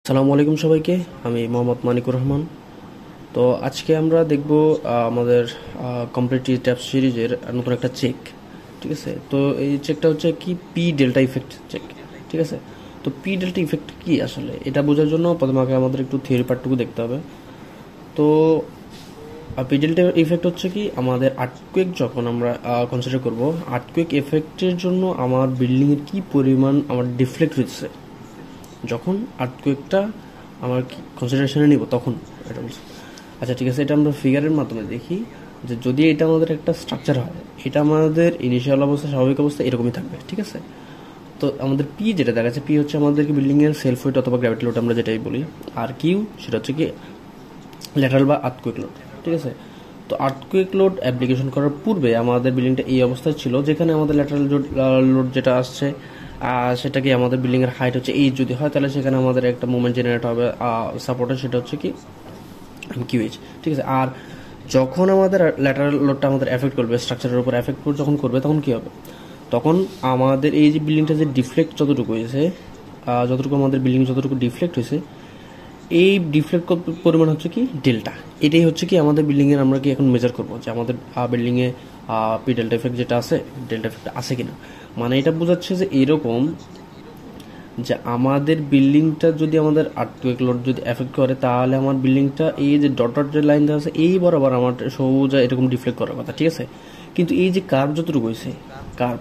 আসসালামু আলাইকুম সবাইকে। আমি মোহাম্মদ মানিকুর রহমান। তো আজকে আমরা দেখব আমাদের কমপ্লিটলি ট্যাব সিরিজের নতুন একটা চেক। ঠিক আছে, তো এই চেকটা হচ্ছে কি পি ডেল্টা ইফেক্ট চেক। ঠিক আছে, তো পি ডেল্টা ইফেক্ট কি আসলে এটা বোঝার জন্য প্রথমে আগে আমাদের একটু থিওরি পার্টটুকু দেখতে হবে। তো পি ডেল্টা ইফেক্ট হচ্ছে কি আমাদের আর্থকুয়েক যখন আমরা কনসিডার করব, আর্থকুয়েক এফেক্টের জন্য আমার বিল্ডিংয়ের কি পরিমাণ আমার ডিফ্লেক্ট হচ্ছে যখন আর্থকুয়েকটা আমার কনসিডারেশনে নিব তখন এটা বলছি। আচ্ছা ঠিক আছে, এটা আমরা ফিগারের মাধ্যমে দেখি যে যদি এটা আমাদের একটা স্ট্রাকচার হয়, এটা আমাদের ইনিশিয়াল অবস্থা স্বাভাবিক অবস্থা এরকমই থাকবে। ঠিক আছে, তো আমাদের পি যেটা দেখাচ্ছে, পি হচ্ছে আমাদেরকে বিল্ডিংয়ের সেলফ ওয়েট অথবা গ্র্যাভিটি লোড আমরা যেটাই বলি। আর কিউ সেটা হচ্ছে কি ল্যাটারাল বা আর্থকুয়েক লোড। ঠিক আছে, তো আর্থকুয়েক লোড অ্যাপ্লিকেশন করার পূর্বে আমাদের বিল্ডিংটা এই অবস্থায় ছিল, যেখানে আমাদের ল্যাটারাল লোড যেটা আসছে সেটাকে আমাদের বিল্ডিংয়ের হাইট হচ্ছে এই যদি হয়, তাহলে সেখানে আমাদের একটা মুভমেন্ট জেনারেট হবে সাপোর্টের, সেটা হচ্ছে কি কিউএইচ। ঠিক আছে, আর যখন আমাদের ল্যাটারাল লোডটা আমাদের এফেক্ট করবে, স্ট্রাকচারের উপর এফেক্ট যখন করবে, তখন কি হবে? তখন আমাদের এই যে বিল্ডিংটা যে ডিফ্লেক্ট যতটুকু হয়েছে, যতটুকু আমাদের বিল্ডিং যতটুকু ডিফ্লেক্ট হয়েছে, এই ডিফ্লেক্ট পরিমাণ হচ্ছে কি ডেল্টা। এটাই হচ্ছে কি আমাদের বিল্ডিংয়ের আমরা কি এখন মেজার করবো যে আমাদের বিল্ডিংয়ে পি ডেল্টা এফেক্ট যেটা আছে, ডেল্টা এফেক্ট আছে কিনা। মানে এটা বোঝাচ্ছে যে এরকম যে আমাদের বিল্ডিংটা যদি আমাদের আর্থকুয়েক লোড যদি এফেক্ট করে, তাহলে আমার বিল্ডিংটা এই যে ডট ডট যে লাইন দেওয়া আছে এই বরাবর আমার সবুজ এরকম ডিফ্লেক্ট করার কথা। ঠিক আছে, কিন্তু এই যে কার্ভ যতটুকু হয়েছে, কার্ভ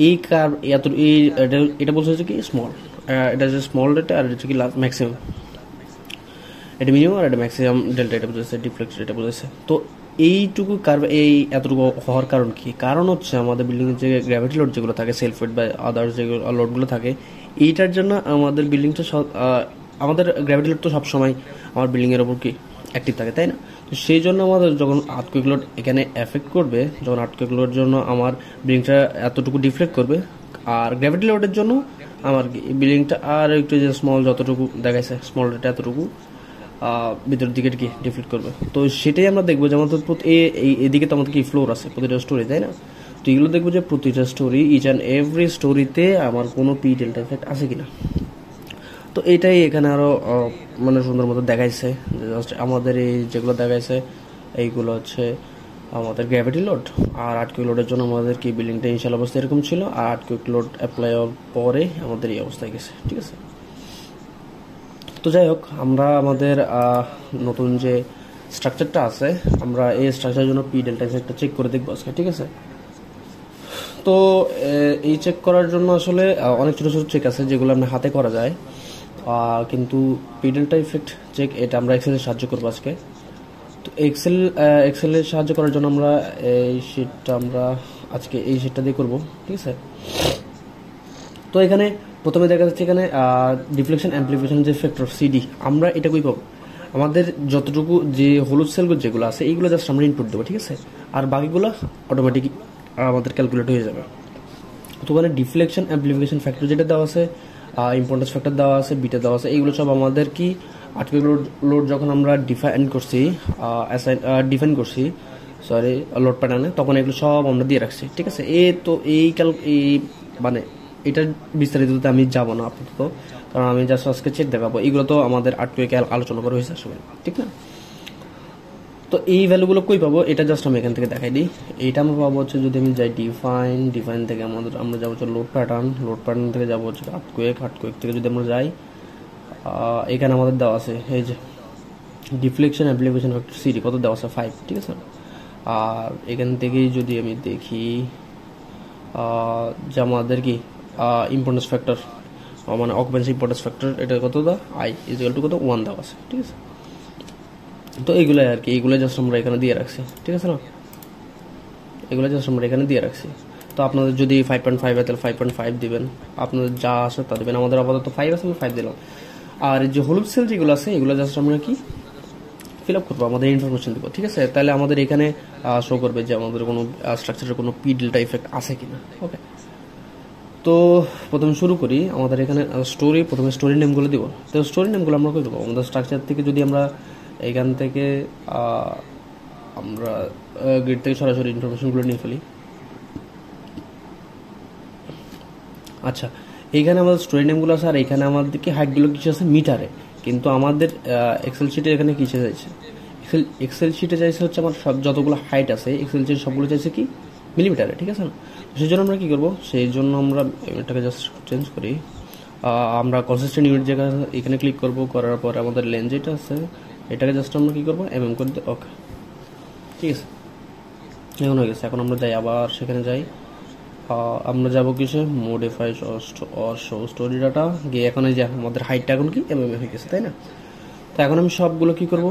এই কার্ভ এত এই এটা বলছে হচ্ছে কি স্মল, এটা হচ্ছে স্মল ডেল্টা আর হচ্ছে কি ম্যাক্সিমাম, এটা মিনিমাম আর এটা ম্যাক্সিমাম ডেল্টা এটা বোঝাচ্ছে, ডিফ্লেক্ট এটা বোঝাচ্ছে। তো এইটুকু কার্ভ এই এতটুকু হওয়ার কারণ কি? কারণ হচ্ছে আমাদের বিল্ডিংয়ের যে গ্র্যাভিটি লোড যেগুলো থাকে, সেলফ ওয়েট বা আদার্স যেগুলো লোডগুলো থাকে, এইটার জন্য আমাদের বিল্ডিংটা আমাদের গ্র্যাভিটি লোড তো সবসময় আমার বিল্ডিংয়ের ওপর কি অ্যাক্টিভ থাকে, তাই না? তো সেই জন্য আমাদের যখন আর্থকুয়েক লোড এখানে এফেক্ট করবে, যখন আর্থকুয়েক লোডের জন্য আমার বিল্ডিংটা এতটুকু ডিফ্লেক্ট করবে, আর গ্র্যাভিটি লোডের জন্য আমার বিল্ডিংটা আর একটু যে স্মল যতটুকু দেখাইছে স্মল ডেটা এতটুকু ভিতরের দিকে কি ডিফ্লেক্ট করবে। তো সেটাই আমরা দেখবো যে আমাদের এদিকে তো আমাদের কি ফ্লোর আছে প্রতিটা স্টোরি, তাই না? তো এগুলো দেখবো যে প্রতিটা স্টোরি, ইচ অ্যান্ড এভরি স্টোরিতে আমার কোনো পি ডেল্টা এফেক্ট আছে কিনা। তো এটাই এখানে আরো মানে সুন্দর মতো দেখাইছে যে জাস্ট আমাদের এই যেগুলো দেখাইছে এইগুলো হচ্ছে আমাদের গ্র্যাভিটি লোড আর আর্থকুয়েক লোডের জন্য আমাদের কি বিল্ডিংটা ইনিশিয়াল অবস্থা এরকম ছিল, আর আর্থকুয়েক লোড অ্যাপ্লাই হওয়ার পরে আমাদের এই অবস্থায় গেছে। ঠিক আছে, তো যাই হোক, আমরা আমাদের নতুন যে স্ট্রাকচারটা আছে, আমরা এই স্ট্রাকচারের জন্য পি ডেল্টা ইফেক্টটা চেক করে দেখবো আজকে। ঠিক আছে, তো এই চেক করার জন্য আসলে অনেক ছোটো ছোটো চেক আছে যেগুলো আমরা হাতে করা যায়, কিন্তু পি ডেল্টা ইফেক্ট চেক এটা আমরা এক্সেলের সাহায্য করবো আজকে। তো এক্সেলের সাহায্য করার জন্য আমরা এই শিটটা আমরা আজকে এই শিটটা দিয়ে করবো। ঠিক আছে, তো এখানে প্রথমে দেখা যাচ্ছে এখানে ডিফ্লেকশন অ্যাম্প্লিফিকেশন যে ফ্যাক্টর সিডি, আমরা এটা কই পাবো? আমাদের যতটুকু যে হলুদ সেলগুলো যেগুলো আছে এইগুলো জাস্ট আমরা ইনপুট দেবো। ঠিক আছে, আর বাকিগুলো অটোমেটিক আমাদের ক্যালকুলেট হয়ে যাবে। তো ওখানে ডিফ্লেকশন অ্যাম্প্লিফিকেশন ফ্যাক্টর যেটা দেওয়া আছে, ইম্পর্টেন্স ফ্যাক্টর দেওয়া আছে, বিটা দেওয়া আছে, এইগুলো সব আমাদের কি আর্থকুয়েক লোড যখন আমরা ডিফাইন করছি সরি লোড প্যাটার্নে, তখন এগুলো সব আমরা দিয়ে রাখছি। ঠিক আছে, তো এই মানে এটা বিস্তারিততে আমি যাব না আপাতত, কারণ আমি জাস্ট আজকে চেক দেখাবো। এগুলো তো আমাদের আর্টকুয়েকে আলোচনা করা হয়েছে আসলে, ঠিক না? তো এই ভ্যালুগুলো কই পাবো এটা জাস্ট আমি এখান থেকে দেখাই দিই। এইটা আমরা পাবো হচ্ছে যদি আমি যাই ডিফাইন থেকে আমরা যাবো হচ্ছে লোড প্যাটার্ন থেকে যাবো হচ্ছে আর্টকুয়েক থেকে যদি আমরা যাই, এখানে আমাদের দেওয়া আছে এই যে ডিফ্লেকশন অ্যাপ্লিকেশন ফ্যাক্টর সিডি কত দেওয়া আছে 5। ঠিক আছে, আর এখান থেকেই যদি আমি দেখি যে আমাদের কি ইম্পর্টেন্স ফ্যাক্টর মানে অকুপেন্সি ইম্পর্টেন্স ফ্যাক্টর এটা কত দা আই ইকুয়াল টু কত 1 দেওয়া আছে। ঠিক আছে, তো এইগুলাই আর কি, এইগুলো জাস্ট আমরা এখানে দিয়ে রাখছি। ঠিক আছে না, এগুলো জাস্ট আমরা এখানে দিয়ে রাখছি। তো আপনাদের যদি 5.5 হয় তাহলে 5.5 দিবেন, আপনাদের যা আসে তা দেবেন। আমাদের আপাতত 5 আছে, আমি 5 দিলাম। আর যে হলুদ সেল যেগুলো আছে এগুলো জাস্ট আমরা কি ফিল আপ করবো, আমাদের ইনফরমেশন দেবো। ঠিক আছে, তাহলে আমাদের এখানে শো করবে যে আমাদের কোনো স্ট্রাকচারের কোনো পি ডেল্টা ইফেক্ট আছে কিনা। ওকে, তো প্রথমে শুরু করি। আমাদের এখানে প্রথমে স্টোরি নেমগুলো দিব। তো স্টোরি নেমগুলো আমরা করে দেবো আমাদের স্ট্রাকচার থেকে। যদি আমরা এখান থেকে আমরা গ্রিড থেকে সরাসরি ইনফরমেশনগুলো নিয়ে ফেলি। আচ্ছা, এইখানে আমাদের স্টোরি নেমগুলো আছে, আর এখানে আমাদেরকে হাইটগুলো কিছু আছে মিটারে, কিন্তু আমাদের এক্সেল শিটে এখানে কিসে চাইছে, এক্সেল শিটে চাইছে হচ্ছে আমার সব যতগুলো হাইট আছে এক্সেল শিটে সবগুলো চাইছে কি মিলিমিটারে, ঠিক আছে না। সেই জন্য আমরা কী করবো, সেই জন্য আমরা এটাকে জাস্ট চেঞ্জ করি। আমরা কনসিস্টেন্ট ইউনিট জায়গা এখানে ক্লিক করব, করার পর আমাদের লেন্স যেটা আছে এটাকে জাস্ট আমরা কী করবো করে দিই। ওকে, ঠিক আছে, এখন হয়ে গেছে। এখন আমরা যাই, আবার সেখানে যাই, আমরা যাবো কিসে, মডিফাই শো স্টোরি ডাটা গিয়ে এখন এই যে আমাদের হাইটটা এখন কি হয়ে গেছে, তাই না। তো এখন আমি সবগুলো কি করব,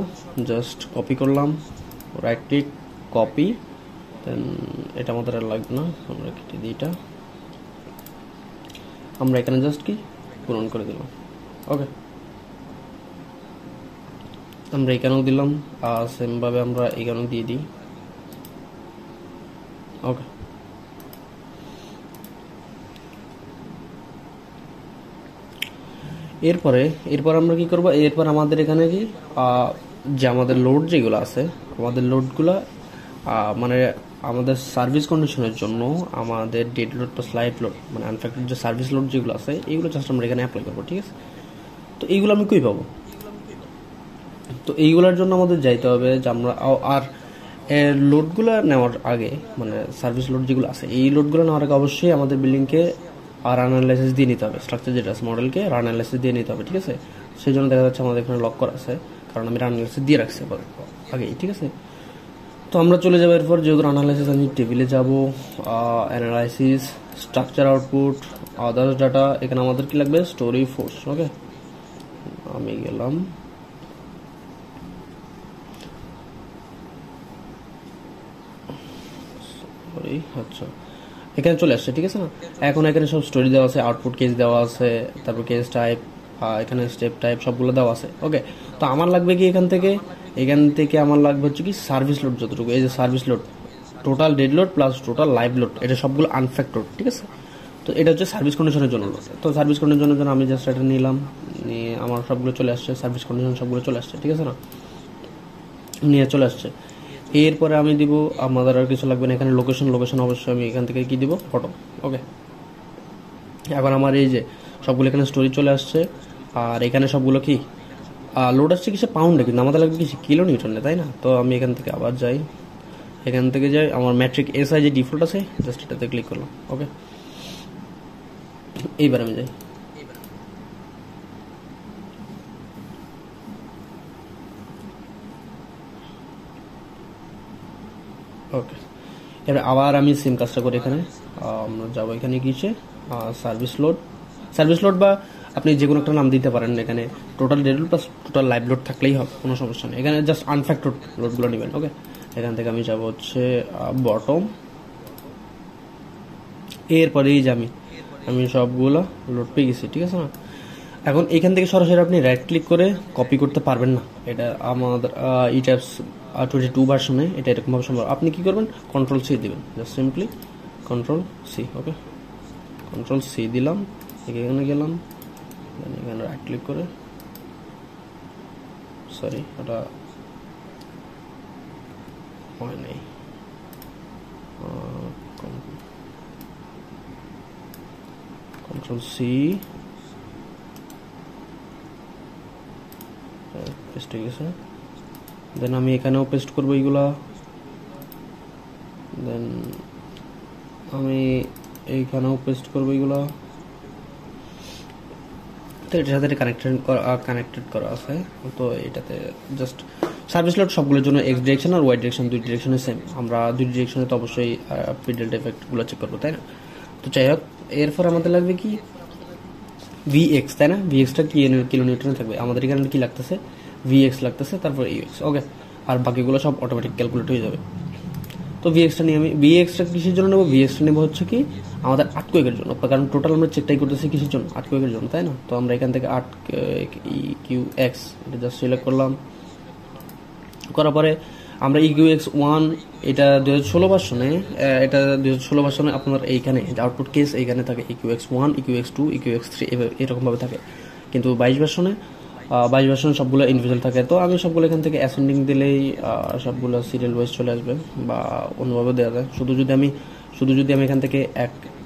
জাস্ট কপি করলাম, রাইট ক্লিক কপি, দেন এটা আমাদের আর লাগবে না, আমরা কেটে দিই এটা, আমরা এখানে জাস্ট কি পূরণ করে দিলাম। ওকে, আমরা এখানেও দিলাম, সেমভাবে আমরা এখানেও দিয়ে দিই। ওকে, এরপর আমরা কি করব, এরপর আমাদের এখানে কি যে আমাদের লোড যেগুলো আছে, আমাদের লোডগুলো মানে আমাদের সার্ভিস কন্ডিশনের জন্য আমাদের dead load plus live load মানে আনফ্যাক্টর যে সার্ভিস লোড যেগুলো আছে এইগুলো জাস্ট আমরা এখানে অ্যাপ্লাই করবো, ঠিক আছে। তো এইগুলো আমি কই পাবো, তো এইগুলোর জন্য আমাদের যাইতে হবে যে আমরা আর লোডগুলো নেওয়ার আগে মানে সার্ভিস লোড যেগুলো আছে এই লোডগুলো নেওয়ার আগে অবশ্যই আমাদের বিল্ডিংকে আর অ্যানালাইসিস দিয়ে নিতে হবে, স্ট্রাকচার যেটা আছে মডেলকে রান অ্যানালাইসিস দিয়ে নিতে হবে, ঠিক আছে। সেই জন্য দেখা যাচ্ছে আমাদের এখানে লক করা আছে, কারণ আমি রান অ্যানালাইসিস দিয়ে রাখছি আগেই, ঠিক আছে। তো আমরা চলে যাবো এরপর, যেহেতু অ্যানালাইসিস আমি টেবিলে যাব, analysis structure output others data, এখানে আমাদের কি লাগবে, স্টোরি ফোর্স। ওকে, আমি গেলাম, আচ্ছা এখানে চলে আসছে, ঠিক আছে না। এখন এখানে সব স্টোরি দেওয়া আছে, আউটপুট কেস দেওয়া আছে, তারপর কেস টাইপ, এখানে স্টেপ টাইপ সবগুলো দেওয়া আছে। ওকে, তো আমার লাগবে কি এখান থেকে আমার লাগবে হচ্ছে কি সার্ভিস লোড যতটুকু, এই যে service load total dead load plus total live load, এটা সবগুলো আনফ্যাক্টর, ঠিক আছে। তো এটা হচ্ছে সার্ভিস কন্ডিশনের জন্য লোড। তো সার্ভিস কন্ডিশনের জন্য আমি জাস্ট এটা নিলাম, নিয়ে আমার সবগুলো চলে আসছে, সার্ভিস কন্ডিশন সবগুলো চলে আসছে, ঠিক আছে না, নিয়ে চলে আসছে। এরপরে আমি দিব, আমাদের আর কিছু লাগবে না, এখানে লোকেশন অবশ্যই আমি এখান থেকে কি দিব, ফটো। ওকে, এখন আমার এই যে সবগুলো এখানে স্টোরি চলে আসছে, আর এখানে সবগুলো কি লোড আসছে কিসে, পাউন্ডে, কিন্তু আমাদের লাগবে কিছু কিলো নিউটনে, তাই না। তো আমি এখান থেকে আবার যাই, আমার ম্যাট্রিক এসআই যে ডিফল্ট আছে জাস্ট এটাতে ক্লিক করলাম। ওকে, এইবার আমি যাই, ওকে, এবার আবার আমি সেম কাজটা করি। এখানে আমরা যাবো, এখানে গিয়েছে সার্ভিস লোড বা আপনি যে কোনো একটা নাম দিতে পারেন, এখানে total dead load plus total live load থাকলেই হবে, কোনো সমস্যা নেই। এখানে জাস্ট আনফ্যাক্টর লোডগুলো নেবেন। ওকে, এখান থেকে আমি যাবো হচ্ছে বটম, এরপরে এই যে আমি সবগুলো লোড পেয়ে গেছি, ঠিক আছে না। এখন এখান থেকে সরাসরি আপনি রাইট ক্লিক করে কপি করতে পারবেন না, এটা আমাদের ইট্যাপস 22 ভার্সনে এটা এরকমভাবে সম্ভব। আপনি কি করবেন, কন্ট্রোল সি দিবেন, জাস্ট সিম্পলি কন্ট্রোল সি। ওকে, কন্ট্রোল সি দিলাম, এখানে গেলাম, এখানে রাইট ক্লিক করে, সরি ওটা হয় নাই, কন্ট্রোল সি, পেস্ট হয়ে গেছে। দেন আমি এখানেও পেস্ট করবো এইগুলা, দেন আমি এইখানেও পেস্ট করবো এইগুলা। তো এটার সাথে কানেক্টেড করা আছে, তো এটাতে জাস্ট সার্ভিস লোড সবগুলোর জন্য এক্স ডিরেকশন আর ওয়াই ডিরেকশন দুই ডিরেকশনে সেম, আমরা দুই ডিরেকশনে তো অবশ্যই পি ডেল্টা এফেক্টগুলো চেক করবো, তাই না। তো যাই হোক, এরপর আমাদের লাগবে কি ভিএক্স, তাই না। ভিএক্সটা কিলো নিউটনে থাকবে, আমাদের এখানে কি লাগতেছে, ভিএক্স লাগতেছে, তারপর ইউএক্স। ওকে, আর বাকিগুলো সব অটোমেটিক ক্যালকুলেট হয়ে যাবে। তো ভিএক্সটা নিয়ে আমি ভিএক্সটা কিসের জন্য নেবো, ভিএক্সটা নেবো হচ্ছে কি আমাদের আর্টকুয়েকের জন্য, কারণ টোটাল আমরা চেকটাই করতেছি কিসের জন্য, আর্টকুয়েকের জন্য, তাই না। তো আমরা এখান থেকে EQX এটা জাস্ট সিলেক্ট করলাম, করার পরে আমরা EQX1 এটা 2016 ভার্সনে, এটা 2016 ভার্সনে আপনার এইখানে আউটপুট কেস এইখানে থাকে EQX1, EQX2, EQX3 এরকমভাবে থাকে, কিন্তু 22 ভার্সনে সবগুলো ইন্ডিভিজুয়াল থাকে। তো আমি সবগুলো এখান থেকে অ্যাসেন্ডিং দিলেই সবগুলো সিরিয়াল ওয়াইজ চলে আসবে, বা অন্যভাবে দেওয়া যায়। শুধু যদি আমি এখান থেকে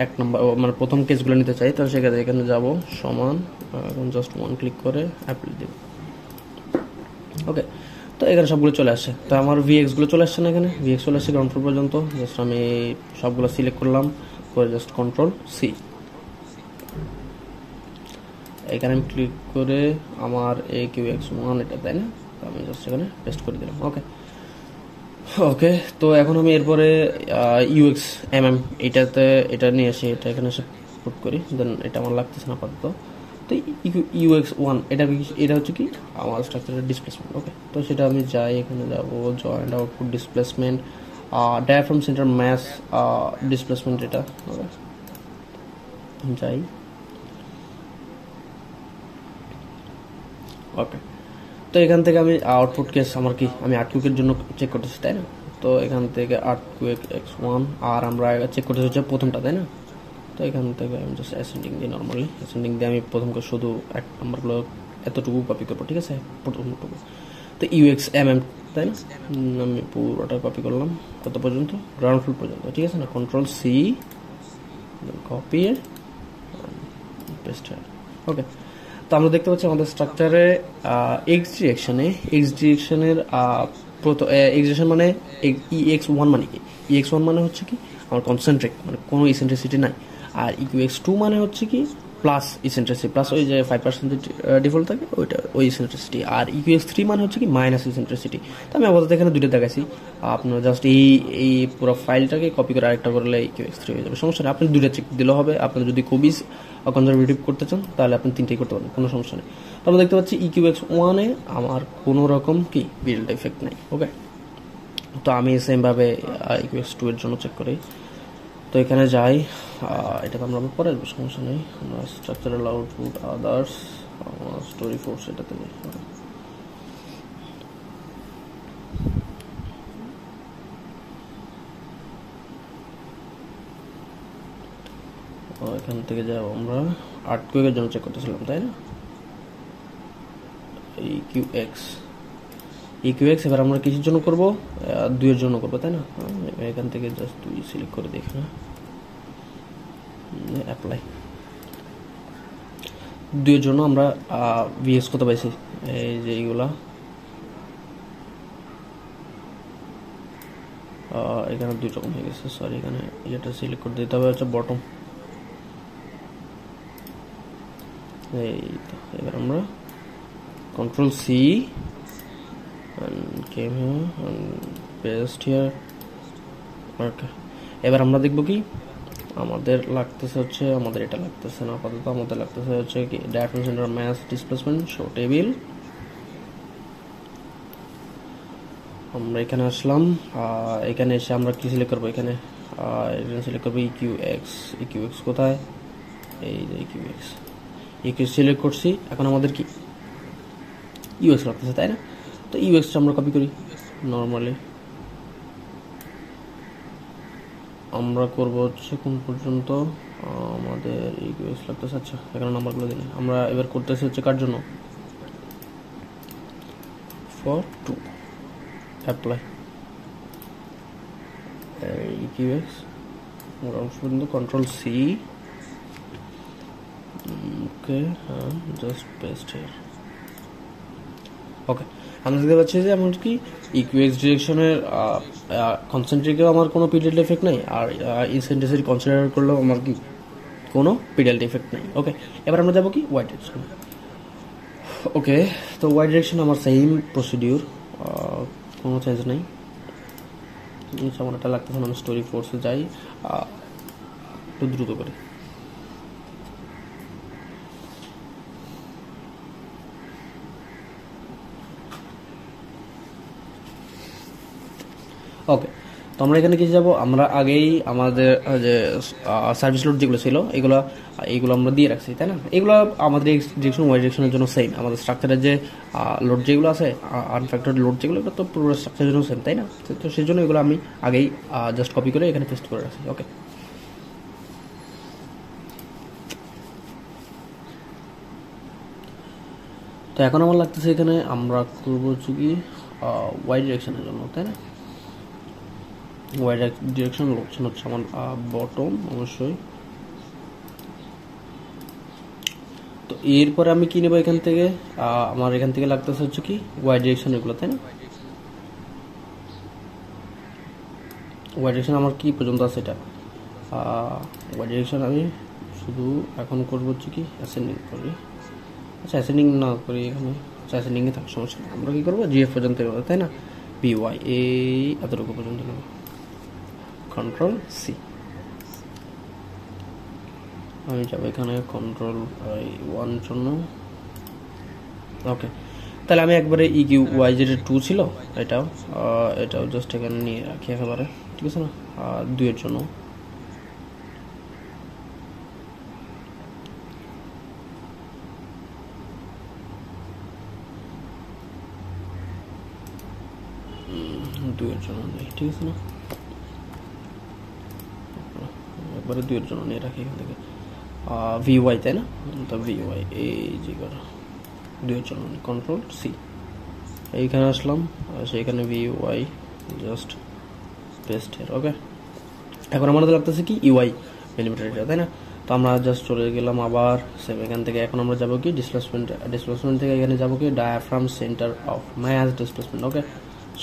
এক নম্বর মানে প্রথম কেসগুলো নিতে চাই, তাহলে সেক্ষেত্রে এখানে যাব সমান, এখন জাস্ট ওয়ান ক্লিক করে অ্যাপ্লাই দেব। ওকে, তো এখানে সবগুলো চলে আসে। তো আমার ভিএক্সগুলো চলে আসছে না, এখানে ভিএক্স চলে আসছে গ্রাউন্ড ফ্লোর পর্যন্ত। জাস্ট আমি সবগুলো সিলেক্ট করলাম, করে জাস্ট কন্ট্রোল সি, এখানে আমি ক্লিক করে আমার AQX1 এটা, তাই না? আমি জাস্ট এখানে পেস্ট করে দিলাম। ওকে ওকে, তো এখন আমি এরপরে UXMM এটাতে এটা নিয়ে আসি, এটা এখানে এসে পুট করি, দেন এটা আমার লাগতেছে না আপাতত। তো UX1 এটা হচ্ছে কি আমার স্ট্রাকচারের ডিসপ্লেসমেন্ট। ওকে, তো সেটা আমি যাই, এখানে যাব joint output displacement, diaphragm centre mass displacement এটা। ওকে, যাই। ওকে, তো এখান থেকে আমি আউটপুট কেস আমার কি আমি আর্টকুইকের জন্য চেক করতেছি, তাই না? তো এখান থেকে আর্টকুইক X1 আর আমরা চেক করতে হচ্ছে প্রথমটা, তাই না? তো এখান থেকে আমি জাস্ট অ্যাসেন্ডিং দিই, নর্মালি অ্যাসেন্ডিং দিয়ে আমি প্রথম শুধু এক নাম্বারগুলো এতটুকু কপি করবো, ঠিক আছে, প্রথমটুকু। তো UXMM, তাই না? আমি পুরোটা কপি করলাম কত পর্যন্ত, গ্রাউন্ড ফ্লোর পর্যন্ত, ঠিক আছে না? Control C, copy paste. Okay, তো আমরা দেখতে পাচ্ছি আমাদের স্ট্রাকচারে এক্স ডিরেকশনের এক্সডিরেকশন মানে EX1 মানে কি? EX1 মানে হচ্ছে কি আমার কনসেন্ট্রিক, মানে কোনো ইসেন্ট্রিসিটি নাই। আর EQX2 মানে হচ্ছে কি প্লাস ইসেন্ট্রিসিটি, প্লাস ওই যে 5% ডিফল্ট থাকে ওইটা, ওই ইসেন্ট্রিসিটি। আর EQX3 মানে হচ্ছে কি মাইনাস ইসেন্ট্রিসিটি। তো আমি আপাতত এখানে দুটো দেখাচ্ছি, আপনার জাস্ট এই পুরো ফাইলটাকে কপি করে আরেকটা করলে EQX3 হয়ে যাবে, সমস্যা নেই। আপনি দুটো চেক দিলে হবে। আপনার যদি খুবই কনজারভেটিভ করতে চান তাহলে আপনি তিনটেই করতে পারেন, কোনো সমস্যা নেই। তো আমরা দেখতে পাচ্ছি EQX1 এ আমার কোনো রকম কি বিল্ড এফেক্ট নেই। ওকে, তো আমি সেমভাবে EQX2 এর জন্য চেক করি। তো এখানে যাই, এটা তো আমরা পরে আসবো, সমস্যা নেই। আমরা structural output others story force এটাতে যাই। এখান থেকে যাবো আমরা আর্টকুইকের জন্য চেক করতেছিলাম, তাই না? EQX এবার আমরা কিসের জন্য করব? 2 এর জন্য করবো, তাই না? এখান থেকে জাস্ট 2 সিলেক্ট করে দেখি, না অ্যাপ্লাই। 2 এর জন্য আমরা VX কত পাইছি, এই যে এইগুলা এখানে 2 রকম হয়ে গেছে, সরি, এখানে এটা সিলেক্ট করে দিতে হবে হচ্ছে বটম। এই তো এবার আমরা control C and came here and paste here. Okay, এবার আমরা দেখব কি আমাদের লাগতেছে হচ্ছে, আমাদের এটা লাগতেছে না আপাতত, আমাদের লাগতেছে হচ্ছে কি diaphragm centre mass displacement show table. আমরা এখানে আসলাম, এখানে এসে আমরা কি সিলেক্ট করবো, এখানে সিলেক্ট করবো EQX কোথায়, এই যে EQX সিলেক্ট করছি। এখন আমাদের কি UX লাগতেছে, তাই না? তো UXটা আমরা কপি করি, নর্মালি আমরা করবো হচ্ছে কোন পর্যন্ত আমাদের EQX লাগতেছে। আচ্ছা, এখানে নাম্বারগুলো দিন। আমরা এবার করতেছি হচ্ছে কার জন্য, ফর 2 অ্যাপ্লাই EQX গ্রাউন্ড পর্যন্ত, control C, okay, just paste here. Okay, আমরা দেখতে পাচ্ছি যে এমন কি EQX ডিরেকশনের কনসেন্ট্রিকেও আমার কোনো পিডিএল এফেক্ট নেই, আর ইসেন্ট্রিসিটি কনসিডার করলেও আমার কি কোনো পিডিএল এফেক্ট নেই। ওকে, এবার আমরা যাবো কি ওয়াই ডিরেকশন। ওকে, তো ওয়াই ডিরেকশন আমার সেম প্রসিডিউর, কোনো চেঞ্জ নেই। আমার এটা লাগতেছে না, আমি স্টোরি ফোর্সে যাই, একটু দ্রুত করে। ওকে, তো আমরা এখানে কি যাব, আমরা আগেই আমাদের যে সার্ভিস লোড যেগুলো ছিল এইগুলো আমরা দিয়ে রাখছি, তাই না? এগুলো আমাদের এক্স ডিরেকশন ওয়াই ডিরেকশনের জন্য সেম। আমাদের স্ট্রাকচারের যে লোড যেগুলো আছে, আনফ্যাক্টরড লোড যেগুলো, তো পুরো স্ট্রাকচারের জন্য সেম, তাই না? তো সেই জন্য এগুলো আমি আগেই জাস্ট কপি করে এখানে পেস্ট করে রাখছি। ওকে, তো এখন আমার লাগতেছে এখানে আমরা করবো হচ্ছে কি ওয়াই ডিরেকশনের জন্য, তাই না? ওয়াই ডিরেকশন লোকেশন হচ্ছে আমার বটম, অবশ্যই তো এরপরে আমি কি নেব এখান থেকে, আমার এখান থেকে লাগতেছে হচ্ছে কি ওয়াই ডিরেকশন এগুলো, তাই না? ওয়াই ডিরেকশন আমার কি পর্যন্ত আছে এটা, ওয়াই ডিরেকশন আমি শুধু এখন করবো হচ্ছে কি অ্যাসেন্ডিং করি। আচ্ছা অ্যাসেন্ডিং না করি এখানে, আচ্ছা অ্যাসেন্ডিংয়ে থাক, সমস্যা নেই। আমরা কী করবো জিএফ পর্যন্ত নেবো, তাই না? বিওয়াই এই এতটুকু পর্যন্ত নেব, কন্ট্রোল সি। আমি যাবো এখানে কন্ট্রোল ওয়ান জন্য, ওকে। তাহলে আমি একবারে ই কিউ ওয়াই যেটা 2 ছিল এটাও জাস্ট এখানে নিয়ে রাখি একেবারে, ঠিক আছে না? 2 এর জন্য নেই, ঠিক আছে না? একবারে 2 এর জন্য নিয়ে রাখি এখান থেকে ভিওয়াই, তাই না? তো ভিওয়াই এই যে 2 এর জন্য কন্ট্রোল সি, এইখানে আসলাম, সেইখানে ভিওয়াই জাস্ট পেস্ট এর, ওকে। এখন আমাদের লাগতেছে কি ইউআই মিলিমিটার এটা, তাই না? তো আমরা জাস্ট চলে গেলাম আবার সেম এখান থেকে। এখন আমরা যাবো কি ডিসপ্লেসমেন্ট থেকে এখানে যাবো কি diaphragm centre of mass displacement, okay.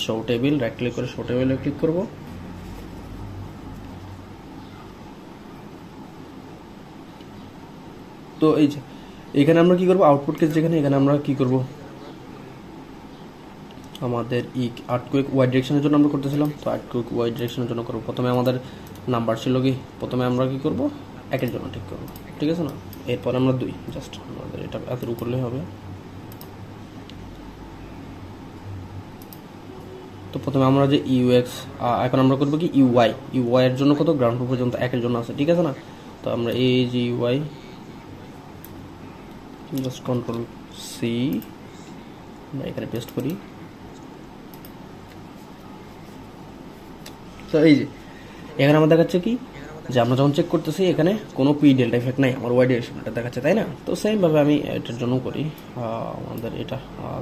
Show table right click করে শো টেবিলে ক্লিক করব। তো এই যে এখানে আমরা কি করব, আউটপুট কেস যেখানে, এখানে আমরা কি করব, আমাদের আর্থকুয়েক ওয়াই ডিরেকশনের জন্য আমরা করতেছিলাম, তো আর্থকুয়েক ওয়াই ডিরেকশনের জন্য করবো। প্রথমে আমাদের নাম্বার ছিল কি, প্রথমে আমরা কি করব 1 এর জন্য ঠিক করব, ঠিক আছে না? এরপর আমরা 2, জাস্ট আমাদের এটা এতটুকু করলে হবে। তো প্রথমে আমরা যে ইউএক্স, এখন আমরা করবো কি ইউআই এর জন্য কত, গ্রাউন্ড ফ্লোর পর্যন্ত 1 এর জন্য আছে, ঠিক আছে না? তো আমরা এই যে ইউআই জাস্ট কন্ট্রোল সি এখানে পেস্ট করি। তো এই যে এখানে আমার দেখাচ্ছে কি যে আমরা যখন চেক করতেছি এখানে কোনো পি ডেল্টা ইফেক্ট নাই, আমার ওয়াই ডিরেকশনটা দেখাচ্ছে, তাই না? তো সেম ভাবে আমি এটার জন্য করি, আমাদের এটা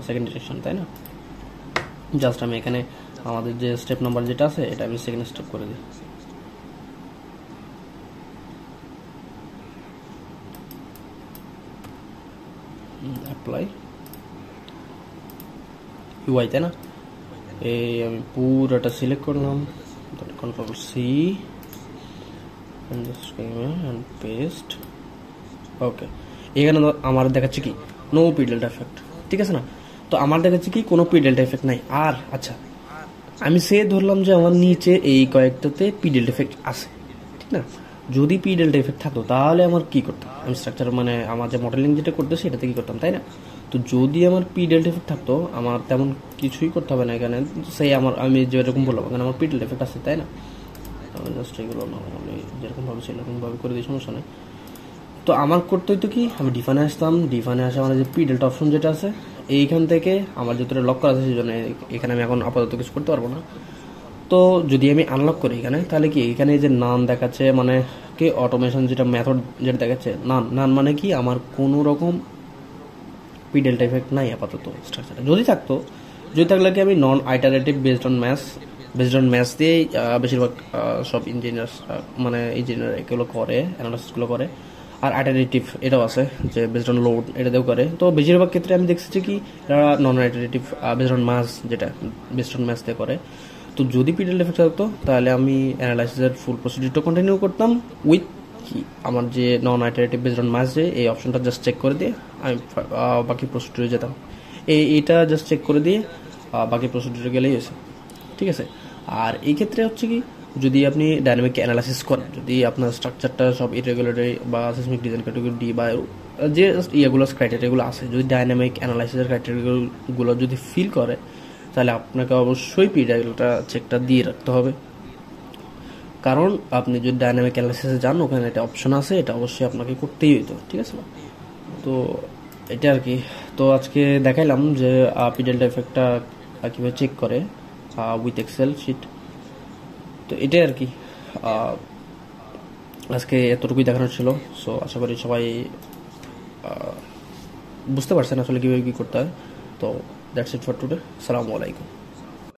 সেকেন্ড ডিরেকশন, তাই না? জাস্ট আমি এখানে আমাদের যে স্টেপ নাম্বার যেটা আছে এটা আমি সেকেন্ড স্টেপ করে দিই। অ্যাপ্লাই ইউআই, তাই না? এই আমি পুরোটা সিলেক্ট করলাম, কন্ট্রোল সি and paste, ওকে। এখানে আমার দেখাচ্ছে কি নো পি ডেল্টা এফেক্ট, ঠিক আছে না? তো আমার দেখাচ্ছে কি কোনো পি ডেল্টা এফেক্ট নাই। আর আচ্ছা আমি সে ধরলাম যে আমার নিচে এই কয়েকটাতে পি ডেল্টা এফেক্ট আছে, ঠিক না? যদি পি ডেল্টা এফেক্ট থাকতো তাহলে আমার কি করতাম, আমি স্ট্রাকচার মানে আমার যে মডেলিং যেটা করতেছি সেটাতে কি করতাম, তাই না? তো যদি আমার পি ডেল্টা এফেক্ট থাকতো আমার তেমন কিছুই করতে হবে না এখানে, সেই আমি যেরকম বললাম এখানে আমার পি ডেল্টা এফেক্ট আছে, তাই না? জাস্ট এগুলো নর্মালি যেরকম ভাবে ছিল এরকম ভাবে করে দিই, সমস্যা নেই। তো আমার করতে হইতো কি, আমি ডিফাইনে আসতাম, ডিফাইনে আসে আমার যে পি ডেল্টা অপশন যেটা আছে এইখান থেকে আমার যেটা লক করা আছে সেই জন্য এখানে আমি এখন আপাতত কিছু করতে পারবো না। তো যদি আমি আনলক করি এখানে, তাহলে কি এখানে যে নান দেখাচ্ছে মানে কি অটোমেশন যেটা মেথড যেটা দেখাচ্ছে নান মানে কি আমার কোনো রকম পি ডেল্টা ইফেক্ট নাই আপাতত স্ট্রাকচারে। যদি থাকলে কি আমি নন আইটারেটিভ বেসড অন ম্যাথ দিয়ে বেশিরভাগ সব ইঞ্জিনিয়ার মানে ইঞ্জিনিয়ার এগুলো করে, অ্যানালাইসিসগুলো করে। আর আইটারেটিভ এটাও আছে যে বেসড অন লোড, এটা দিয়েও করে। তো বেশিরভাগ ক্ষেত্রে আমি দেখছি যে কি এরা নন আইটারেটিভ বেসড অন ম্যাথ যেটা বেসড অন ম্যাথ দিয়ে করে। তো যদি পিডিএল এফেক্ট থাকতো তাহলে আমি অ্যানালাইসিসের ফুল প্রসিডিউরটা কন্টিনিউ করতাম উইথ কি আমার যে নন আইটারেটিভ বেসড অন ম্যাথ যে এই অপশনটা জাস্ট চেক করে দিয়ে আমি বাকি প্রসিডিউরে যেতাম। এইটা জাস্ট চেক করে দিয়ে বাকি প্রসিডিউরে গেলেই হয়েছে, ঠিক আছে? আর এই ক্ষেত্রে হচ্ছে কি যদি আপনি ডাইনামিক অ্যানালাইসিস করেন, যদি আপনার স্ট্রাকচারটা সব ইরেগুলারি বা সিসমিক ডিজাইন ক্যাটাগরি ডি বা যে ইয়েগুলো ক্রাইটেরিয়াগুলো আছে, যদি ডাইনামিক অ্যানালাইসিসের ক্রাইটেরিয়াগুলো যদি ফিল করে তাহলে আপনাকে অবশ্যই পিডিএলটা চেকটা দিয়ে রাখতে হবে। কারণ আপনি যদি ডাইনামিক অ্যানালাইসিসে যান ওখানে একটা অপশন আছে, এটা অবশ্যই আপনাকে করতেই হইতো, ঠিক আছে? তো এটা আর কি। তো আজকে দেখাইলাম যে পিডিএলটা এফেক্টটা কীভাবে চেক করে উইথ এক্সেল শিট। তো এটাই আর কি আজকে এতটুকুই দেখানোর ছিল। সো আশা করি সবাই বুঝতে পারছেন আসলে কীভাবে কী করতে হয়। তো দ্যাটস ইট ফর টুডে। আসসালামু আলাইকুম।